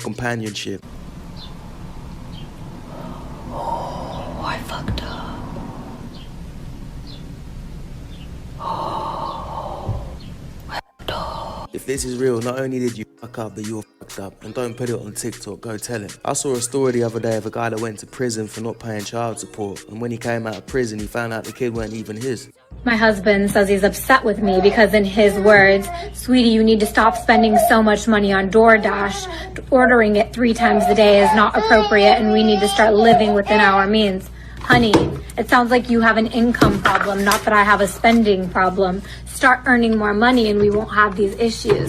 companionship. Oh, I fucked up. If this is real, not only did you fuck up, but you're fucked up. And don't put it on TikTok, go tell him. I saw a story the other day of a guy that went to prison for not paying child support. And when he came out of prison, he found out the kid weren't even his. My husband says he's upset with me because, in his words, sweetie, you need to stop spending so much money on DoorDash. Ordering it 3 times a day is not appropriate, and we need to start living within our means. Honey, it sounds like you have an income problem, not that I have a spending problem. Start earning more money and we won't have these issues.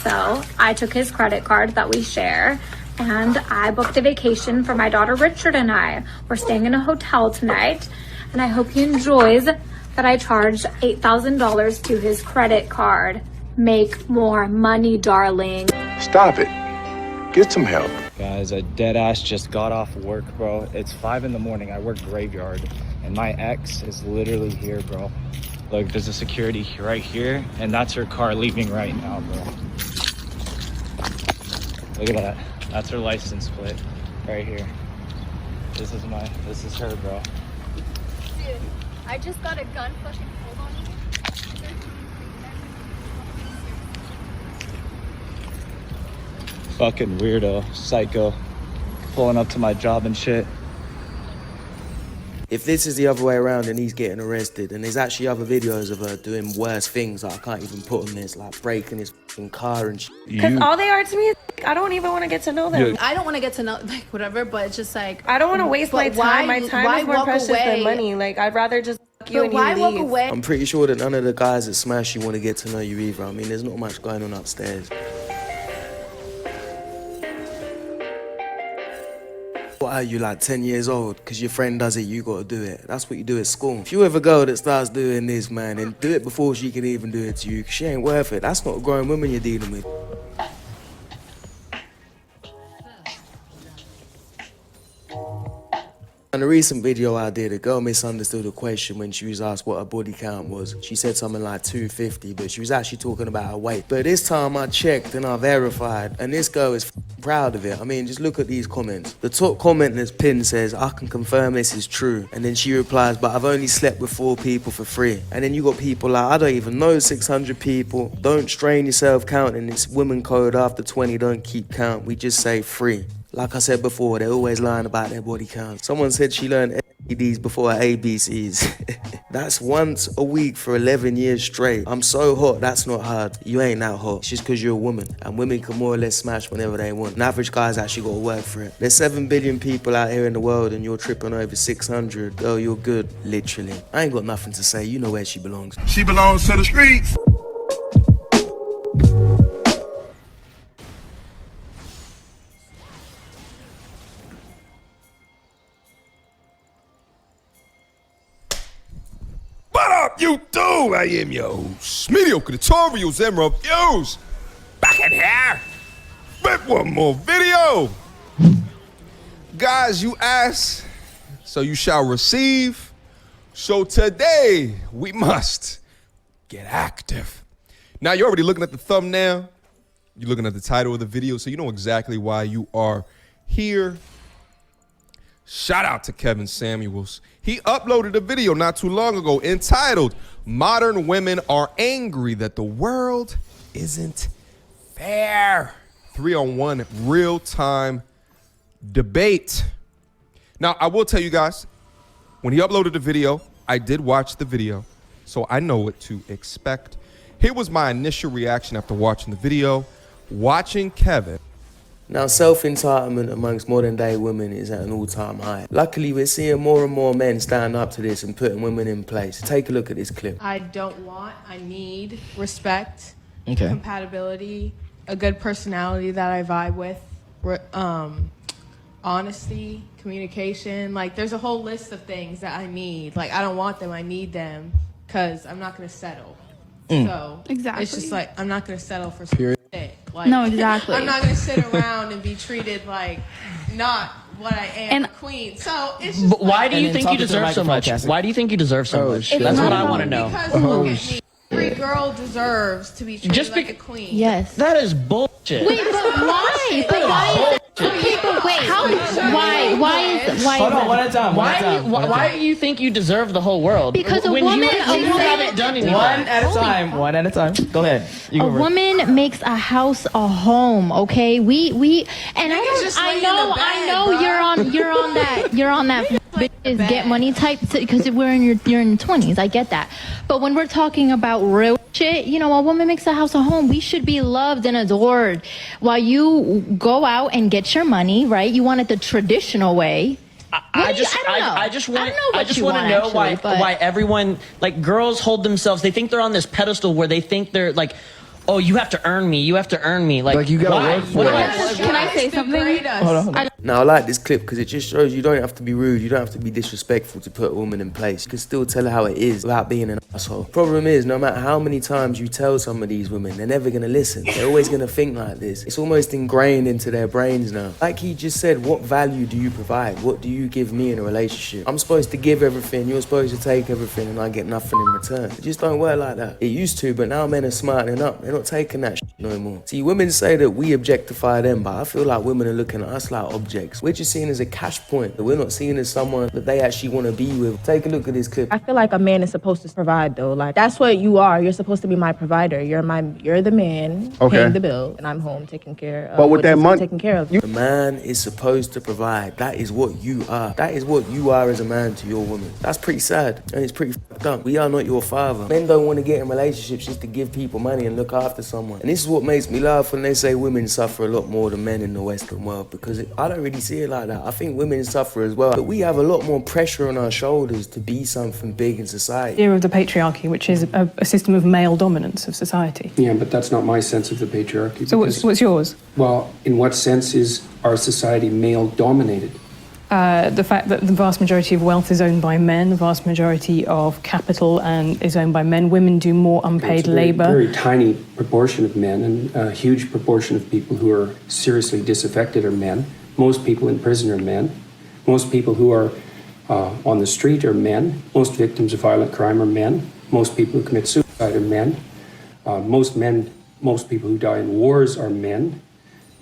So I took his credit card that we share and I booked a vacation for my daughter Richard and I. We're staying in a hotel tonight and I hope he enjoys that I charged $8,000 to his credit card. Make more money, darling. Stop it. Get some help. Guys, I deadass just got off work, bro. It's 5 in the morning. I work graveyard, and my ex is literally here, bro. Look, there's a security right here, and that's her car leaving right now, bro. Look at that. That's her license plate right here. This is her, bro. Dude, I just got a gun fucking pulled on me. Fucking weirdo, psycho, pulling up to my job and shit. If this is the other way around and he's getting arrested, and there's actually other videos of her doing worse things that I can't even put on this, like breaking his fucking car and shit. Because all they are to me is, I don't even want to get to know them. I don't want to get to know, like, whatever, but it's just like... I don't want to waste my time. My time is more precious than money. Like, I'd rather just fuck you and you leave. Why walk away? I'm pretty sure that none of the guys that smash you want to get to know you either. I mean, there's not much going on upstairs. What are you, like 10 years old? Because your friend does it, you got to do it. That's what you do at school. If you ever go that starts doing this, man, then do it before she can even do it to you, because she ain't worth it. That's not a grown woman you're dealing with. In a recent video I did, a girl misunderstood a question when she was asked what her body count was. She said something like 250, but she was actually talking about her weight. But this time I checked and I verified, and this girl is proud of it. I mean, just look at these comments. The top comment that's pinned says, I can confirm this is true. And then she replies, but I've only slept with 4 people for free. And then you got people like, I don't even know 600 people. Don't strain yourself counting. It's women code after 20, don't keep count. We just say free. Like I said before, they're always lying about their body count. Someone said she learned ABCs before her ABCs. That's once a week for 11 years straight. I'm so hot, that's not hard. You ain't that hot. It's just because you're a woman. And women can more or less smash whenever they want. An average guy's actually got to work for it. There's 7 billion people out here in the world and you're tripping over 600. Girl, you're good, literally. I ain't got nothing to say. You know where she belongs. She belongs to the streets. You do! I am your host, mediocre tutorials and reviews. Back in here with one more video. Guys, you ask, so you shall receive. So today, we must get active. Now, you're already looking at the thumbnail. You're looking at the title of the video, so you know exactly why you are here. Shout out to Kevin Samuels. He uploaded a video not too long ago entitled, Modern Women Are Angry That the World Isn't Fair. 3-on-1 real-time debate. Now, I will tell you guys, when he uploaded the video, I did watch the video, so I know what to expect. Here was my initial reaction after watching the video. Watching Kevin. Now, self-entitlement amongst modern-day women is at an all-time high. Luckily, we're seeing more and more men stand up to this and putting women in place. Take a look at this clip. I need respect, compatibility, a good personality that I vibe with, honesty, communication. Like, there's a whole list of things that I need. Like, I don't want them, I need them, because I'm not going to settle. So, exactly. It's just like, I'm not going to settle for some shit. Like, no, exactly. I'm not going to sit around and be treated like not what I am, a queen. So it's just. But why do you think you deserve so much? Why do you think you deserve so much? That's what I want to know. Because look at me. Every girl deserves to be treated like a queen. Yes. That is bullshit. Wait, but why? But why? Hold on, one at a time. Why do you think you deserve the whole world? Because when you haven't done anything. One at a time. Go ahead. A woman makes a house a home. Okay, and I know you're on that bitches get money type because you're in your 20s. I get that, but when we're talking about real shit, a woman makes a house a home. We should be loved and adored while you go out and get your money. Right? You want it the traditional way. I just want to know why everyone, like, girls hold themselves. They think they're on this pedestal where they think they're like, oh, you have to earn me. You have to earn me. Like you gotta work for it. Can I say something? Hold on. Now, I like this clip because it just shows you don't have to be rude, you don't have to be disrespectful to put a woman in place. You can still tell her how it is without being an asshole. Problem is, no matter how many times you tell some of these women, they're never gonna listen. They're always gonna think like this. It's almost ingrained into their brains now. Like he just said, what value do you provide? What do you give me in a relationship? I'm supposed to give everything, you're supposed to take everything, and I get nothing in return. It just don't work like that. It used to, but now men are smartening up. They're not taking that shit no more. See, women say that we objectify them, but I feel like women are looking at us like objects. We're just seen as a cash point. We're not seen as someone that they actually want to be with. Take a look at this clip. I feel like a man is supposed to provide, though. Like, that's what you are. You're supposed to be my provider. You're the man paying the bill, and I'm home taking care of. But with that money, taking care of you. The man is supposed to provide. That is what you are. That is what you are as a man to your woman. That's pretty sad, and it's pretty fucked up. We are not your father. Men don't want to get in relationships just to give people money and look after someone. And this is what makes me laugh when they say women suffer a lot more than men in the Western world, because I don't really see it like that. I think women suffer as well, but we have a lot more pressure on our shoulders to be something big in society. The idea of the patriarchy, which is a system of male dominance of society. Yeah, but that's not my sense of the patriarchy. So what's yours? Well, in what sense is our society male-dominated? The fact that the vast majority of wealth is owned by men, the vast majority of capital is owned by men. Women do more unpaid labour. Very tiny proportion of men, and a huge proportion of people who are seriously disaffected are men. Most people in prison are men. Most people who are on the street are men. Most victims of violent crime are men. Most people who commit suicide are men. Most people who die in wars are men.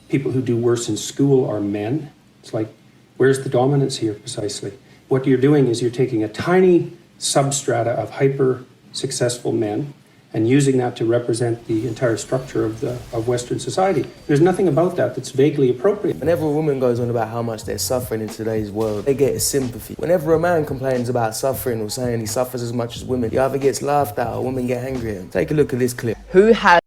People who do worse in school are men. It's like, where's the dominance here precisely? What you're doing is you're taking a tiny substrata of hyper-successful men and using that to represent the entire structure of Western society. There's nothing about that that's vaguely appropriate. Whenever a woman goes on about how much they're suffering in today's world, they get a sympathy. Whenever a man complains about suffering or saying he suffers as much as women, he either gets laughed at or women get angry at him. Take a look at this clip. Who has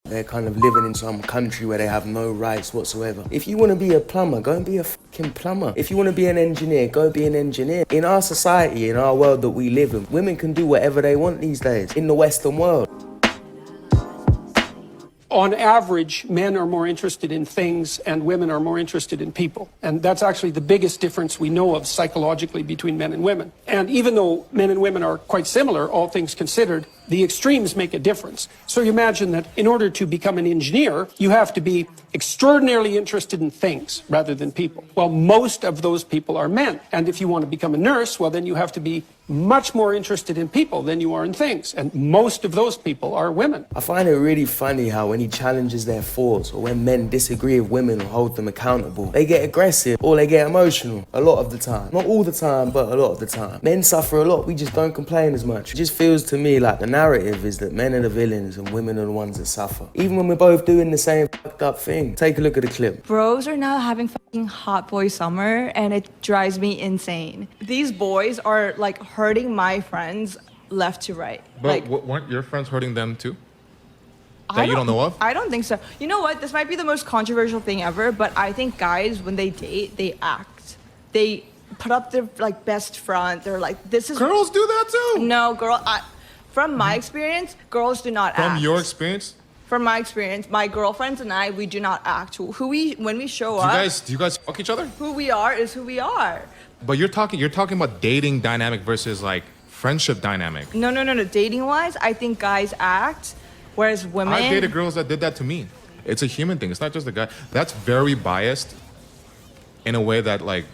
they're kind of living in some country where they have no rights whatsoever. If you want to be a plumber, go and be a fucking plumber. If you want to be an engineer, go be an engineer. In our society, in our world that we live in, women can do whatever they want these days in the Western world. On average, men are more interested in things and women are more interested in people. And that's actually the biggest difference we know of psychologically between men and women. And even though men and women are quite similar, all things considered, the extremes make a difference. So you imagine that in order to become an engineer, you have to be extraordinarily interested in things rather than people. Well, most of those people are men. And if you want to become a nurse, well, then you have to be much more interested in people than you are in things. And most of those people are women. I find it really funny how when he challenges their thoughts or when men disagree with women or hold them accountable, they get aggressive or they get emotional a lot of the time. Not all the time, but a lot of the time. Men suffer a lot, we just don't complain as much. It just feels to me like the narrative is that men are the villains and women are the ones that suffer. Even when we're both doing the same fucked up thing. Take a look at the clip. Bros are now having fucking hot boy summer and it drives me insane. These boys are like hurting my friends left to right. But weren't your friends hurting them too? That you don't know of? I don't think so. You know what? This might be the most controversial thing ever, but I think guys, when they date, they act. They put up their like best front. They're like, this is... Girls do that too? No, girl, from my experience, girls do not act. From your experience? From my experience, my girlfriends and I, we do not act. When we show up... Do you guys fuck each other? Who we are is who we are. But you're talking about dating dynamic versus like friendship dynamic. No. Dating wise, I think guys act, whereas women... I dated girls that did that to me. It's a human thing. It's not just a guy. That's very biased in a way that like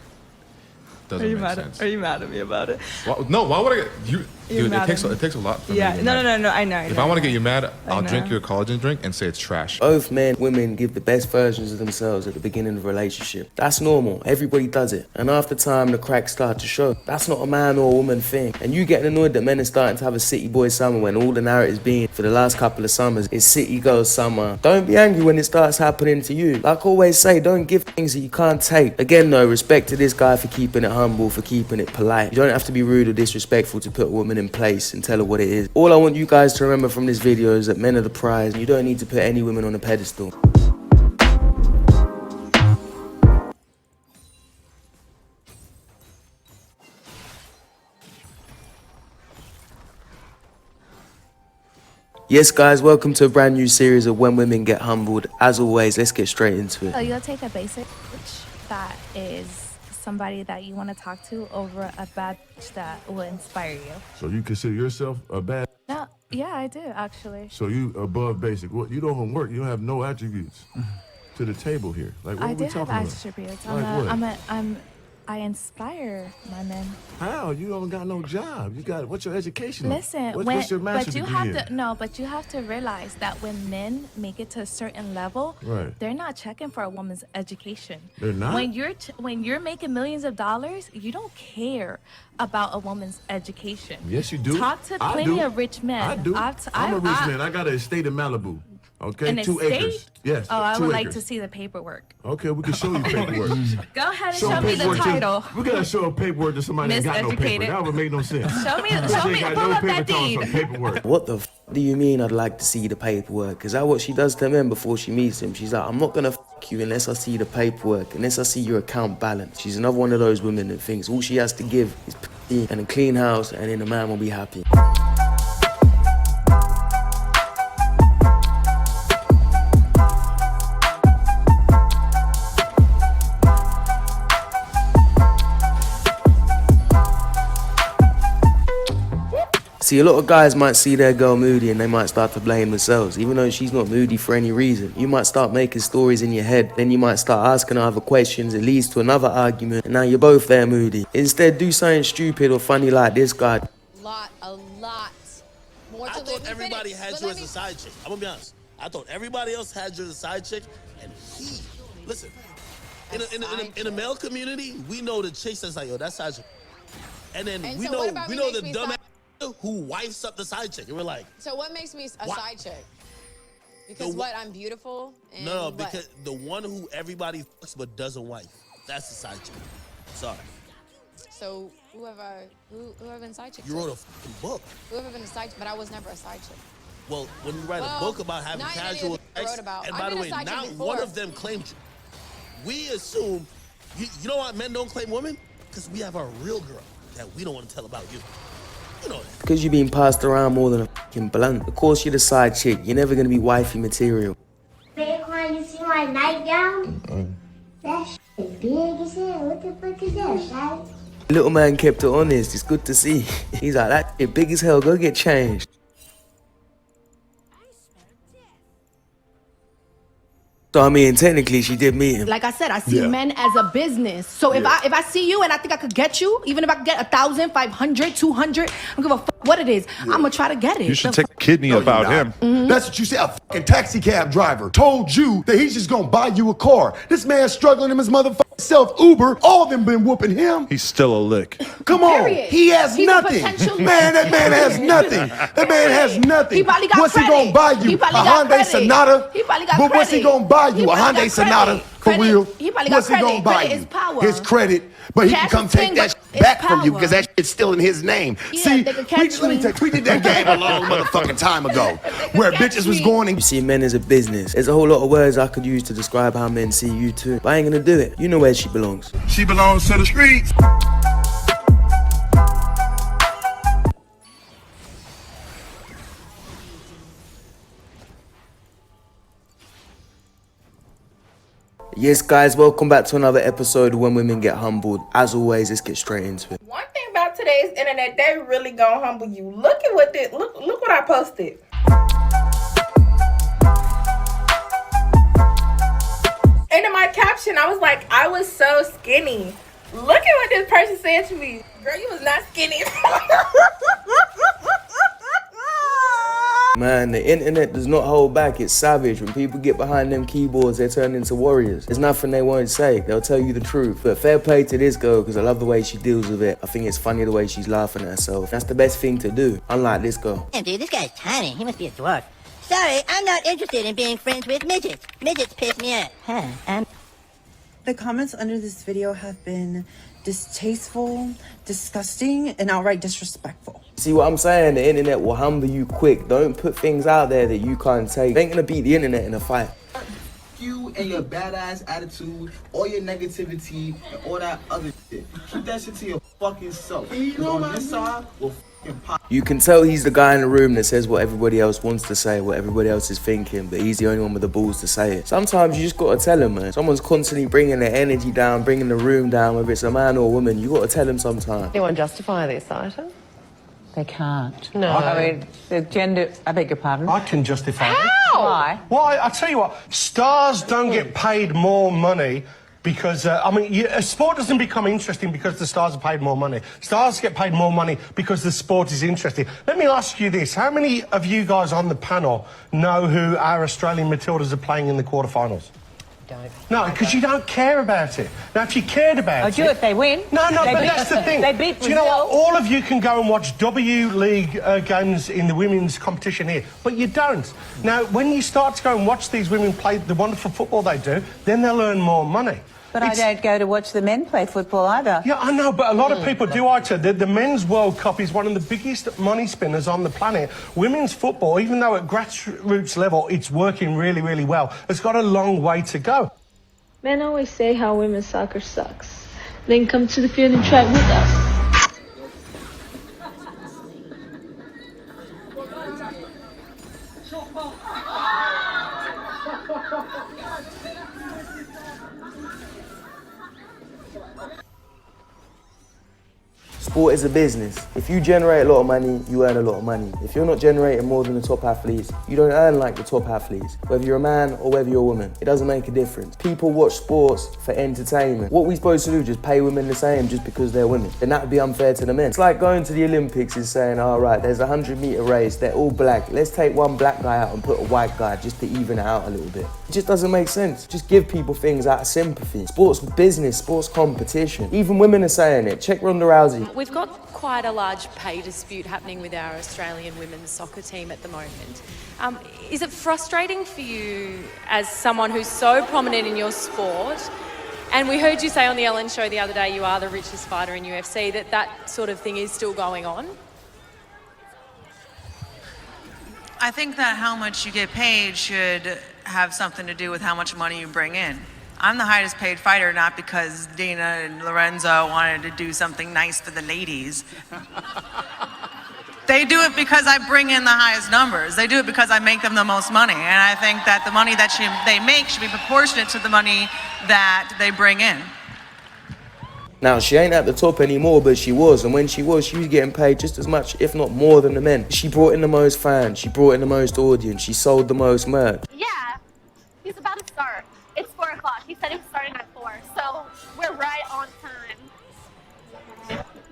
doesn't make sense. Are you mad at me about it? Well, no, why would I get you? Dude, it takes a lot for me to get mad. No, I know. If I want to get you mad, I'll drink your collagen drink and say it's trash. Both men and women give the best versions of themselves at the beginning of a relationship. That's normal. Everybody does it. And after time, the cracks start to show. That's not a man or a woman thing. And you getting annoyed that men are starting to have a city boy summer when all the narrative's been for the last couple of summers is city girl summer. Don't be angry when it starts happening to you. Like I always say, don't give things that you can't take. Again though, respect to this guy for keeping it humble, for keeping it polite. You don't have to be rude or disrespectful to put a woman in place and tell her what it is. All I want you guys to remember from this video is that men are the prize and you don't need to put any women on a pedestal. Yes guys, welcome to a brand new series of When Women Get Humbled. As always, let's get straight into it. So you'll take a basic bitch that is somebody that you want to talk to over a bad bitch that will inspire you. So you consider yourself a bad? No, yeah, I do actually. So you above basic. What, you don't even work. You don't have no attributes to the table here. Like what I are we do talking have about? attributes. Like I inspire my men. How? You don't got no job. You got, what's your education? Listen, what's your master's degree but you have to realize that when men make it to a certain level, right, they're not checking for a woman's education. They're not? When you're making millions of dollars, you don't care about a woman's education. Yes, you do. Talk to plenty of rich men. I do. I'm a rich man. I got an estate in Malibu. Okay, an 2 estate? acres. Yes. Oh, I 2 would acres. like to see the paperwork. Okay, we can show you paperwork. Go ahead and show me the title. We gotta show a paperwork to somebody that got no paper. That would make no sense. Show me, pull up that deed. Paperwork. What the f do you mean I'd like to see the paperwork? Is that what she does to men before she meets him? She's like, I'm not gonna f you unless I see the paperwork, unless I see your account balance. She's another one of those women that thinks all she has to give is p and a clean house and then a man will be happy. See, a lot of guys might see their girl moody and they might start to blame themselves, even though she's not moody for any reason. You might start making stories in your head, then you might start asking her other questions, it leads to another argument, and now you're both there moody. Instead, do something stupid or funny like this guy. A lot. More I thought everybody had you as a side chick. I'm gonna be honest. I thought everybody else had you as a side chick, and listen, in a male community, we know the chicks that's like, yo, that's side chick. And then we know the dumb who wifes up the side chick, and we're like, so what makes me a side chick? Because I'm beautiful? And no, because the one who everybody fucks but doesn't wife, that's the side chick. Sorry. So who have been side chick? You wrote a fucking book. Who have been a side chick? But I was never a side chick. Well, when you write a book about having casual sex, and by the way, not one of them claimed you. We assume, you know why men don't claim women? Because we have our real girl that we don't want to tell about you. You know that. Because you're being passed around more than a fucking blunt. Of course you're the side chick. You're never going to be wifey material. Veigar, you see my nightgown? That shit is big as hell. What the fuck is that, right? Little man kept it honest. It's good to see. He's like, that shit big as hell. Go get changed. So I mean, technically, she did meet him. Like I said, I see men as a business. So if I see you and I think I could get you, even if I could get 1,000, 500, 200, I don't give a fuck what it is. I'm gonna try to get it. You should take a kidney about him. That's what you say. A fucking taxi cab driver told you that he's just gonna buy you a car. This man's struggling him his motherfucking self. Uber, all of them been whooping him. He's still a lick. Come on, Period. he has He's a nothing. potential Man, that man has nothing. That man has nothing. He probably got What's credit. he gonna buy you? He A probably got Hyundai credit. Sonata? He probably got But what's he credit. gonna buy you? He A probably Hyundai got Sonata? credit. For Credit. real? He probably got What's he credit. gonna buy Credit you? is power. His credit, but he Cash can come is take king, that but shit back it's from you power. because that shit's still in his name. Yeah, See, they could catch me. we did that game a long motherfucking time ago where bitches was going and You see men as a business. There's a whole lot of words I could use to describe how men see you too. But I ain't gonna do it. You know where she belongs. She belongs to the streets. Yes, guys, welcome back to another episode of When Women Get Humbled. As always, let's get straight into it. One thing about today's internet, they really gonna humble you. Look at what this, look what I posted. And in my caption, I was like, I was so skinny. Look at what this person said to me. Girl, you was not skinny. Man, the internet does not hold back. It's savage. When people get behind them keyboards, they turn into warriors. There's nothing they won't say. They'll tell you the truth. But fair play to this girl, because I love the way she deals with it. I think it's funny the way she's laughing at herself. That's the best thing to do, unlike this girl. Damn, dude, this guy's tiny. He must be a dwarf. Sorry, I'm not interested in being friends with midgets. Midgets piss me off. The comments under this video have been distasteful, disgusting, and outright disrespectful. See what I'm saying? The internet will humble you quick. Don't put things out there that you can't take. They ain't gonna beat the internet in a fight. You and your badass attitude, all your negativity, and all that other shit. Keep that shit to your fucking self. Because on this side, we'll fucking pop. You can tell he's the guy in the room that says what everybody else wants to say, what everybody else is thinking, but he's the only one with the balls to say it. Sometimes you just gotta tell him, man. Someone's constantly bringing their energy down, bringing the room down, whether it's a man or a woman. You gotta tell him sometimes. Anyone justify this item? They can't. No. I mean, the gender, I beg your pardon. I can justify it. How? Why? Well, I tell you what, stars don't get paid more money because, a sport doesn't become interesting because the stars are paid more money. Stars get paid more money because the sport is interesting. Let me ask you this. How many of you guys on the panel know who our Australian Matildas are playing in the quarterfinals? No, because you don't care about it. Now, if you cared about it... I do if they win. No, but that's the thing. They beat Brazil. Do you know what? All of you can go and watch W League games in the women's competition here, but you don't. Now, when you start to go and watch these women play the wonderful football they do, then they'll earn more money. But I don't go to watch the men play football either. Yeah, I know, but a lot of people do, Ita. The Men's World Cup is one of the biggest money spinners on the planet. Women's football, even though at grassroots level it's working really, really well, it's got a long way to go. Men always say how women's soccer sucks. Then come to the field and try with us. Sport is a business. If you generate a lot of money, you earn a lot of money. If you're not generating more than the top athletes, you don't earn like the top athletes. Whether you're a man or whether you're a woman, it doesn't make a difference. People watch sports for entertainment. What are we supposed to do? Just pay women the same just because they're women? Then that would be unfair to the men. It's like going to the Olympics and saying, all right, there's a 100-meter race, they're all black. Let's take one black guy out and put a white guy just to even it out a little bit. It just doesn't make sense. Just give people things out of sympathy. Sports business, sports competition. Even women are saying it. Check Ronda Rousey. We've got quite a large pay dispute happening with our Australian women's soccer team at the moment. Is it frustrating for you as someone who's so prominent in your sport? And we heard you say on the Ellen show the other day you are the richest fighter in UFC, that sort of thing is still going on? I think that how much you get paid should have something to do with how much money you bring in. I'm the highest paid fighter, not because Dina and Lorenzo wanted to do something nice for the ladies. They do it because I bring in the highest numbers. They do it because I make them the most money. And I think that the money that they make should be proportionate to the money that they bring in. Now, she ain't at the top anymore, but she was. And when she was getting paid just as much, if not more than the men. She brought in the most fans. She brought in the most audience. She sold the most merch. Yeah, he's about to start. It's 4 o'clock. He said he was starting at 4. So we're right on time.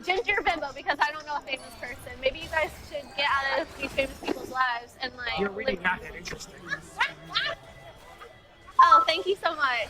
Ginger Bimbo, because I don't know a famous person. Maybe you guys should get out of these famous people's lives and like... You're really not that interesting. Oh, thank you so much.